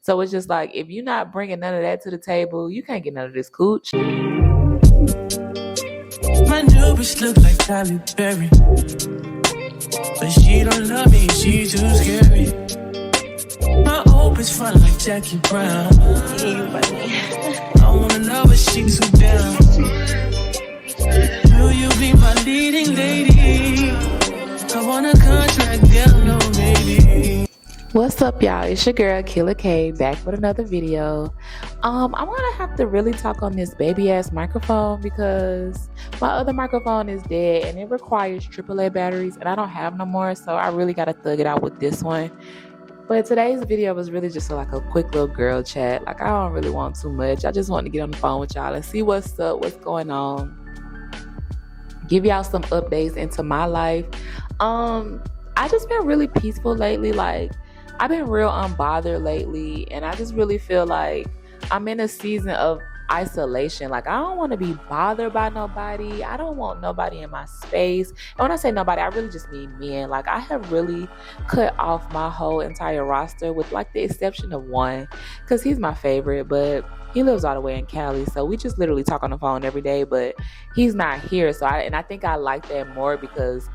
So it's just like, if you're not bringing none of that to the table, you can't get none of this cooch. My new bitch look like Halle Berry, but she don't love me, she too scary. My old bitch fun like Jackie Brown. I wanna know but she too down. Will you be my leading lady? I want a contract, down no baby. What's up, y'all? It's your girl Killer K back with another video. I'm gonna have to really talk on this baby ass microphone because my other microphone is dead and it requires AAA batteries and I don't have no more, so I really gotta thug it out with this one. But today's video was really just like a quick little girl chat. Like, I don't really want too much. I just want to get on the phone with y'all and see what's up, what's going on, give y'all some updates into my life. I just been really peaceful lately. Like, I've been real unbothered lately, and I just really feel like I'm in a season of isolation. Like, I don't want to be bothered by nobody. I don't want nobody in my space. And when I say nobody, I really just mean men. Like, I have really cut off my whole entire roster with like the exception of one, because he's my favorite, but he lives all the way in Cali, so we just literally talk on the phone every day, but he's not here. So I think I like that more because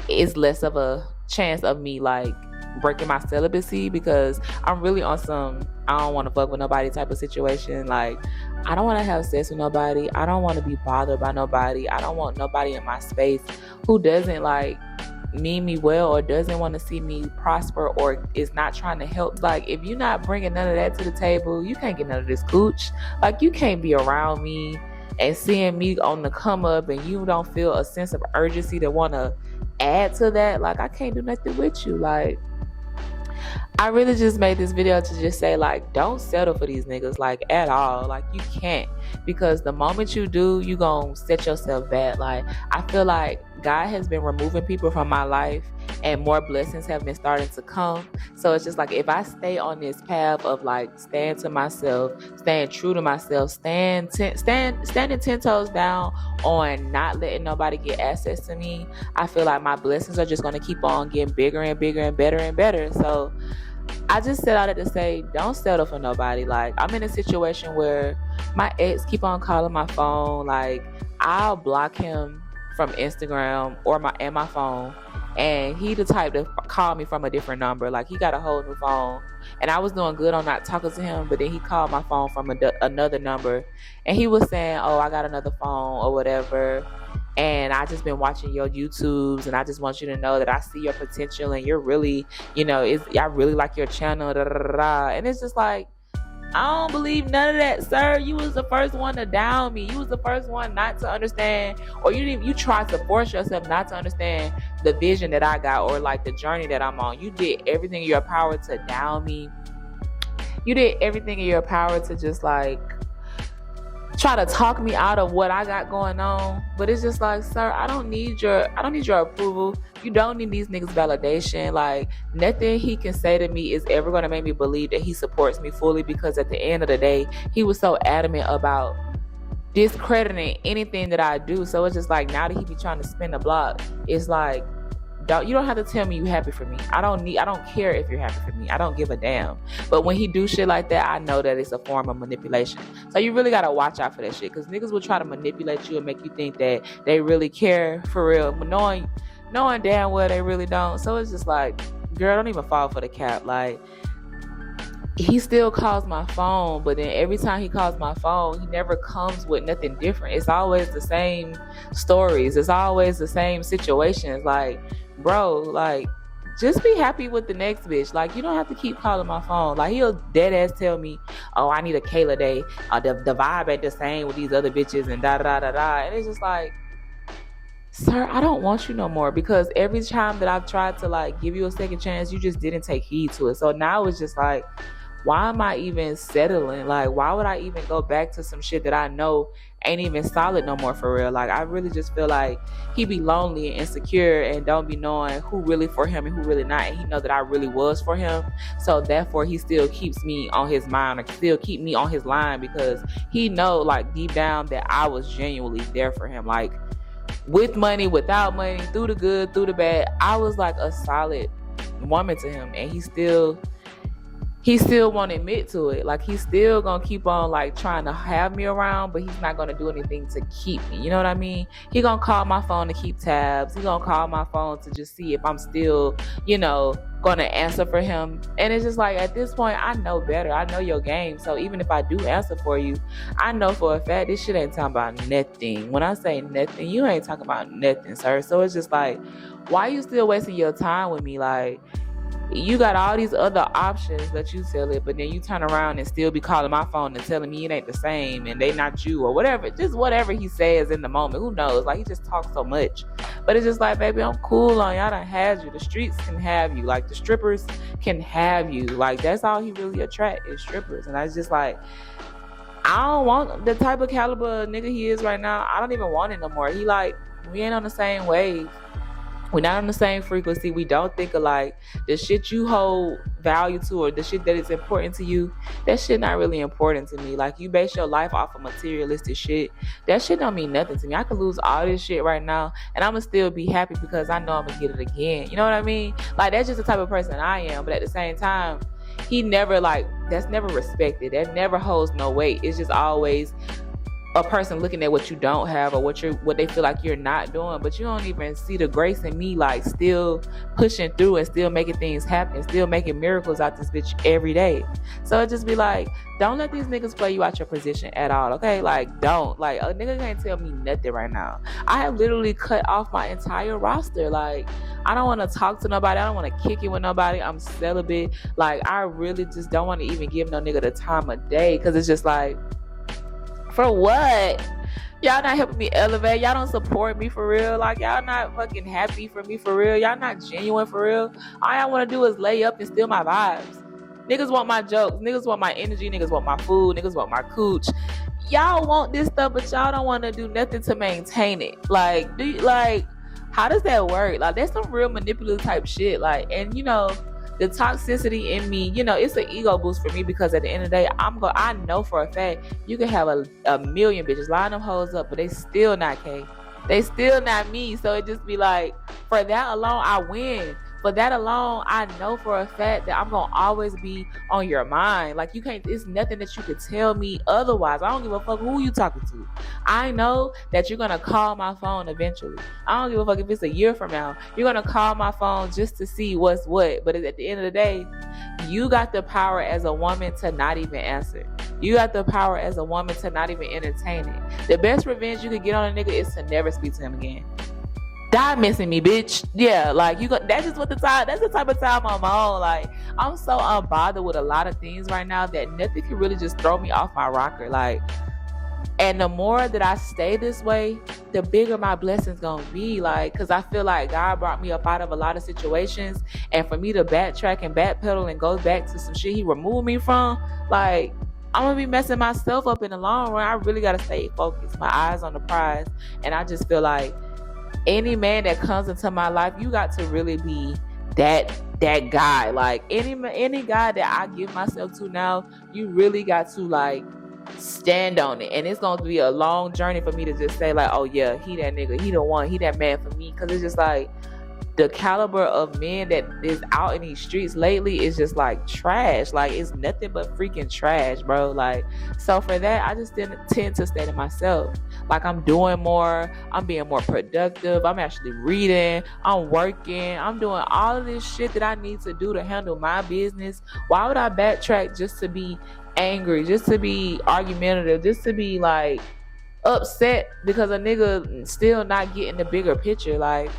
it's less of a chance of me like breaking my celibacy, because I'm really on some I don't want to fuck with nobody type of situation. Like, I don't want to have sex with nobody. I don't want to be bothered by nobody. I don't want nobody in my space who doesn't like mean me well or doesn't want to see me prosper or is not trying to help. Like, if you're not bringing none of that to the table, you can't get none of this cooch. Like, you can't be around me and seeing me on the come up and you don't feel a sense of urgency to want to add to that. Like, I can't do nothing with you. Like, I really just made this video to just say, like, don't settle for these niggas, like, at all. Like, you can't, because the moment you do, you gonna set yourself back. Like, I feel like God has been removing people from my life and more blessings have been starting to come. So it's just like, if I stay on this path of like staying to myself, staying true to myself, standing 10 toes down on not letting nobody get access to me, I feel like my blessings are just going to keep on getting bigger and bigger and better and better. So I just set out to say, don't settle for nobody. Like, I'm in a situation where my ex keep on calling my phone. Like, I'll block him from Instagram or my phone, and he the type to call me from a different number. Like, he got a whole new phone, and I was doing good on not talking to him, but then he called my phone from another number, and he was saying, oh, I got another phone or whatever, and I just been watching your YouTubes, and I just want you to know that I see your potential, and you're really, I really like your channel, da, da, da, da. And it's just like, I don't believe none of that, sir. You was the first one to down me. You was the first one not to understand, or you tried to force yourself not to understand the vision that I got or like the journey that I'm on. You did everything in your power to down me. You did everything in your power to just like try to talk me out of what I got going on. But it's just like, sir, I don't need your approval. You don't need these niggas' validation. Like, nothing he can say to me is ever going to make me believe that he supports me fully, because at the end of the day, he was so adamant about discrediting anything that I do. So it's just like, now that he be trying to spin the block, it's like, you don't have to tell me you happy for me. I don't care if you're happy for me. I don't give a damn. But when he do shit like that, I know that it's a form of manipulation. So you really gotta watch out for that shit, because niggas will try to manipulate you and make you think that they really care for real, but knowing damn well they really don't. So it's just like, girl, don't even fall for the cap. Like, he still calls my phone, but then every time he calls my phone, he never comes with nothing different. It's always the same stories. It's always the same situations. Like, bro, like, just be happy with the next bitch. Like, you don't have to keep calling my phone. Like, he'll dead ass tell me, oh, I need a Kayla day. The vibe ain't the same with these other bitches and da da da da. And it's just like, sir, I don't want you no more, because every time that I've tried to like give you a second chance, you just didn't take heed to it. So now it's just like, why am I even settling? Like, why would I even go back to some shit that I know ain't even solid no more for real? Like, I really just feel like he be lonely and insecure and don't be knowing who really for him and who really not. And he know that I really was for him. So therefore, he still keeps me on his mind, or still keep me on his line, because he know, like, deep down that I was genuinely there for him. Like, with money, without money, through the good, through the bad, I was like a solid woman to him, and he still he still won't admit to it. Like, he's still gonna keep on like trying to have me around, but he's not gonna do anything to keep me. You know what I mean? He gonna call my phone to keep tabs. He gonna call my phone to just see if I'm still, gonna answer for him. And it's just like, at this point, I know better. I know your game. So even if I do answer for you, I know for a fact this shit ain't talking about nothing. When I say nothing, you ain't talking about nothing, sir. So it's just like, why you still wasting your time with me? Like, you got all these other options that you sell it, but then you turn around and still be calling my phone and telling me it ain't the same and they not you or whatever. Just whatever he says in the moment. Who knows? Like, he just talks so much. But it's just like, baby, I'm cool on y'all done had you. The streets can have you. Like, the strippers can have you. Like, that's all he really attract is strippers. And I was just like, I don't want the type of caliber nigga he is right now. I don't even want it no more. He like, we ain't on the same wave. We're not on the same frequency. We don't think alike. The shit you hold value to, or the shit that is important to you, that shit not really important to me. Like, you base your life off of materialistic shit. That shit don't mean nothing to me. I could lose all this shit right now and I'm gonna still be happy because I know I'm gonna get it again. You know what I mean? Like, that's just the type of person I am. But at the same time, he never, like, that's never respected. That never holds no weight. It's just always a person looking at what you don't have or what they feel like you're not doing, but you don't even see the grace in me, like, still pushing through and still making things happen, still making miracles out this bitch every day. So it just be like, don't let these niggas play you out your position at all, okay? Like, don't. Like, a nigga can't tell me nothing right now. I have literally cut off my entire roster. Like, I don't want to talk to nobody. I don't want to kick it with nobody. I'm celibate. Like, I really just don't want to even give no nigga the time of day, because it's just like, for what? Y'all not helping me elevate. Y'all don't support me for real. Like, y'all not fucking happy for me for real. Y'all not genuine for real. All y'all want to do is lay up and steal my vibes. Niggas want my jokes. Niggas want my energy. Niggas want my food. Niggas want my cooch. Y'all want this stuff, but y'all don't want to do nothing to maintain it. Like, how does that work? Like, that's some real manipulative type shit. Like, and the toxicity in me, it's an ego boost for me, because at the end of the day, I know for a fact you can have a million bitches line them hoes up, but they still not K. They still not me. So it just be like, for that alone, I win. For that alone, I know for a fact that I'm gonna always be on your mind. Like, it's nothing that you could tell me otherwise. I don't give a fuck who you talking to. I know that you're gonna call my phone eventually. I don't give a fuck if it's a year from now. You're gonna call my phone just to see what's what. But at the end of the day, you got the power as a woman to not even answer. You got the power as a woman to not even entertain it. The best revenge you could get on a nigga is to never speak to him again. Die missing me, bitch. Yeah, like, that's just that's the type of time I'm on. Like, I'm so unbothered with a lot of things right now that nothing can really just throw me off my rocker. Like, and the more that I stay this way, the bigger my blessings gonna be. Like, because I feel like God brought me up out of a lot of situations, and for me to backtrack and backpedal and go back to some shit he removed me from, like, I'm gonna be messing myself up in the long run. I really gotta stay focused, my eyes on the prize. And I just feel like any man that comes into my life, you got to really be that guy. Like, any guy that I give myself to now, you really got to, like, stand on it. And it's going to be a long journey for me to just say, like, oh yeah, he that nigga, he the one, he that man for me. Because it's just like, the caliber of men that is out in these streets lately is just like trash. Like, it's nothing but freaking trash, bro. Like, so for that, I just didn't tend to stay to myself. Like, I'm doing more, I'm being more productive, I'm actually reading, I'm working, I'm doing all of this shit that I need to do to handle my business. Why would I backtrack just to be angry, just to be argumentative, just to be like upset because a nigga still not getting the bigger picture? Like,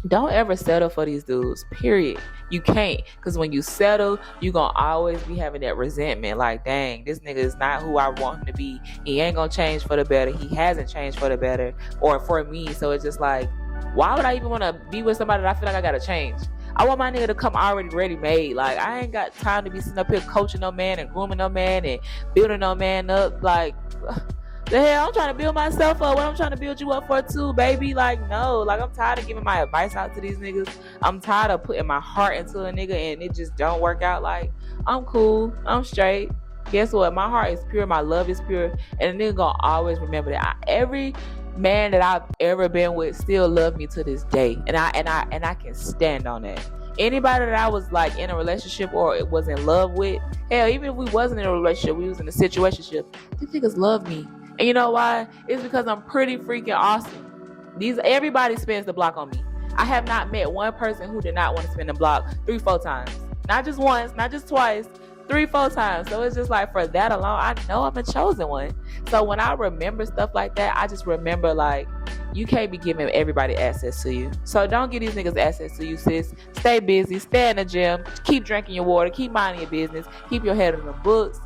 don't ever settle for these dudes, period. You can't, because when you settle, you gonna always be having that resentment. Like, dang, this nigga is not who I want him to be. He ain't gonna change for the better. He hasn't changed for the better, or for me. So it's just like, why would I even want to be with somebody that I feel like I gotta change? I want my nigga to come already ready made. Like, I ain't got time to be sitting up here coaching no man and grooming no man and building no man up. Like, the hell, I'm trying to build myself up. What I'm trying to build you up for too, baby. Like, no. Like, I'm tired of giving my advice out to these niggas. I'm tired of putting my heart into a nigga and it just don't work out. Like, I'm cool. I'm straight. Guess what? My heart is pure. My love is pure. And a nigga gonna always remember that. Every man that I've ever been with still love me to this day. And I can stand on that. Anybody that I was like in a relationship or was in love with, hell, even if we wasn't in a relationship, we was in a situationship, these niggas love me. And you know why? It's because I'm pretty freaking awesome. Everybody spins the block on me. I have not met one person who did not want to spin the block 3-4 times. Not just once, not just twice, 3-4 times. So it's just like, for that alone, I know I'm a chosen one. So when I remember stuff like that, I just remember like, you can't be giving everybody access to you. So don't give these niggas access to you, sis. Stay busy, stay in the gym, keep drinking your water, keep minding your business, keep your head in the books,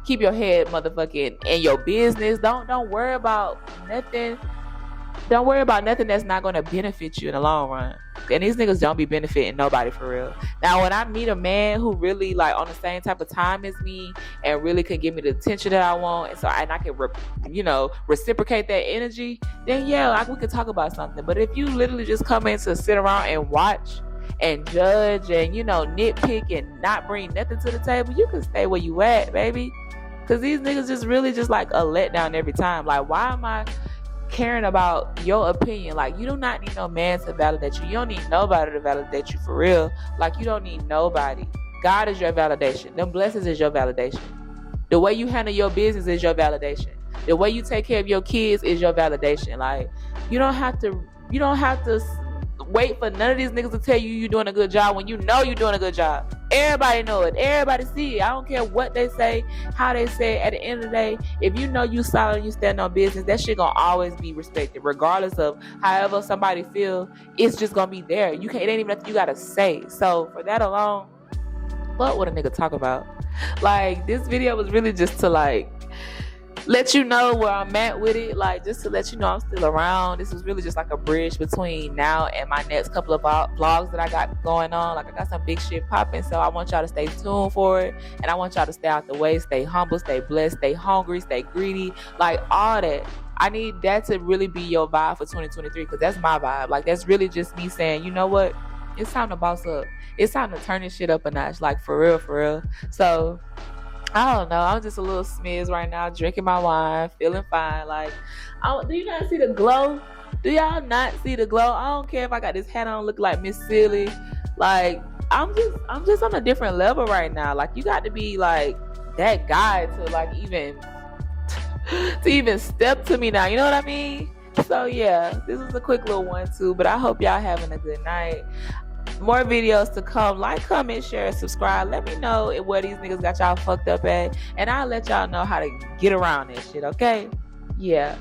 keep your head motherfucking in your business. Don't worry about nothing. Don't worry about nothing that's not going to benefit you in the long run. And these niggas don't be benefiting nobody for real. Now, when I meet a man who really like on the same type of time as me and really can give me the attention that I want, and I can, reciprocate that energy, then yeah, we could talk about something. But if you literally just come in to sit around and watch and judge and, nitpick and not bring nothing to the table, you can stay where you at, baby. Because these niggas just really just like a letdown every time. Like, why am I caring about your opinion? Like, you do not need no man to validate you. You don't need nobody to validate you for real. Like, you don't need nobody. God is your validation. Them blessings is your validation. The way you handle your business is your validation. The way you take care of your kids is your validation. Like, you don't have to wait for none of these niggas to tell you you're doing a good job when you know you're doing a good job. Everybody know it. Everybody see it. I don't care what they say, how they say it. At the end of the day, if you know you solid and you stand on business, that shit gonna always be respected, regardless of however somebody feel. It's just gonna be there. It ain't even nothing you gotta say. So for that alone, what would a nigga talk about? Like, this video was really just to like let you know where I'm at with it, like just to let you know I'm still around. This is really just like a bridge between now and my next couple of vlogs that I got going on. Like, I got some big shit popping, so I want y'all to stay tuned for it, and I want y'all to stay out the way, stay humble, stay blessed, stay hungry, stay greedy, like all that. I need that to really be your vibe for 2023, because that's my vibe. Like, that's really just me saying, you know what, it's time to boss up, it's time to turn this shit up a notch, like for real. So I don't know. I'm just a little smiz right now, drinking my wine, feeling fine. Like, do you not see the glow? Do y'all not see the glow? I don't care if I got this hat on, look like Miss Silly. Like, I'm just on a different level right now. Like, you got to be like that guy to like even step to me now. You know what I mean? So yeah, this is a quick little one too. But I hope y'all having a good night. More videos to come. Like, comment, share, subscribe. Let me know where these niggas got y'all fucked up at, and I'll let y'all know how to get around this shit, okay? Yeah.